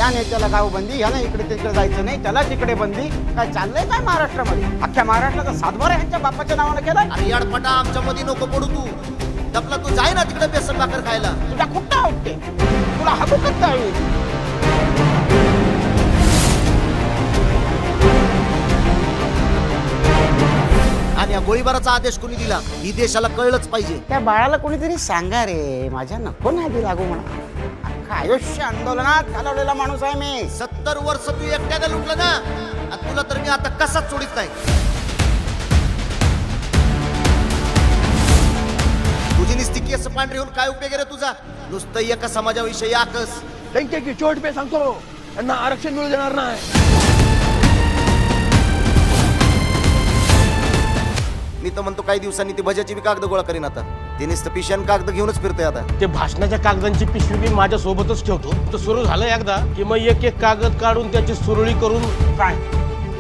या नेत्याला गाव बंदी, ह्याला इकडे तिकडे जायचं नाही, त्याला तिकडे बंदी. काय चाललंय काय महाराष्ट्रामध्ये? अख्ख्या महाराष्ट्राचा सातबारा ह्यांच्या बापाच्या नावानं केलाय. अरे याडपटा आमच्या मध्ये नको पडू तू. दपला तू जाय ना तिकडे बेसन भाकर खायला. तुझ्या कुठं आवडते, तुला हबूकच जाईल. आणि या गोळीबाराचा आदेश कोणी दिला ही देशाला कळलंच पाहिजे. त्या बाळाला कोणीतरी सांगा रे, माझ्या नको नादी लागू म्हणा. अख्खं आयुष्य आंदोलनात घालवलेला माणूस आहे मी. 70 वर्ष तू एकट्याने लुटलं ना, आणि तुला तर मी आता कसाच सोडित नाही. तुझी निस्ती केस पांढरी होऊन काय उपयोग रे तुझा? नुसतं एका समाजाविषयी आकस. डंकेची चोट पे सांगतो, त्यांना आरक्षण मिळू देणार नाही. मी तर म्हणतो काही दिवसांनी ती भज्याची बी कागद गोळा करीन. आता ते नुसतं पिशव्यान कागद घेऊनच फिरतोय. आता ते भाषणाच्या कागदांची पिशवी मी माझ्या सोबतच ठेवतो. तर सुरू झालं एकदा की मग एक एक कागद काढून त्याची सुरळी करून काय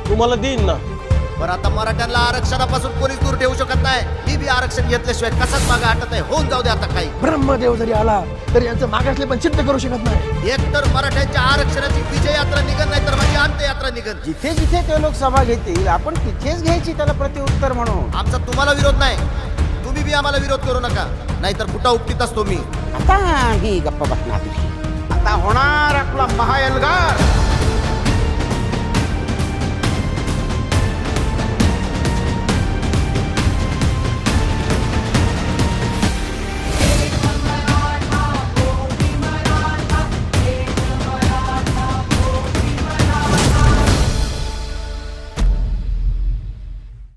तुम्हाला देईन ना. बरं आता मराठ्यांना आरक्षणापासून कोणीच दूर ठेवू शकत नाही. मी बी आरक्षण घेतल्याशिवाय कसाच मागे हटत आहे. होऊन जाऊ दे आता काही. ब्रह्मदेव जरी आला तरी यांचं मागासले पण सिद्ध करू शकत नाही. एक तर मराठ्यांच्या आरक्षणाची विजय यात्रा निघत नाही तर माझी अंत्ययात्रा निघत. जिथे जिथे ते लोक सभा घेतील आपण तिथेच घ्यायची त्याला प्रत्युत्तर म्हणून. आमचा तुम्हाला विरोध नाही, तुम्ही बी आम्हाला विरोध करू नका, नाहीतर कुठं उपटीत असतो मी. आता ही गप्पा बसणार. आता होणार आपला महाएल्गार.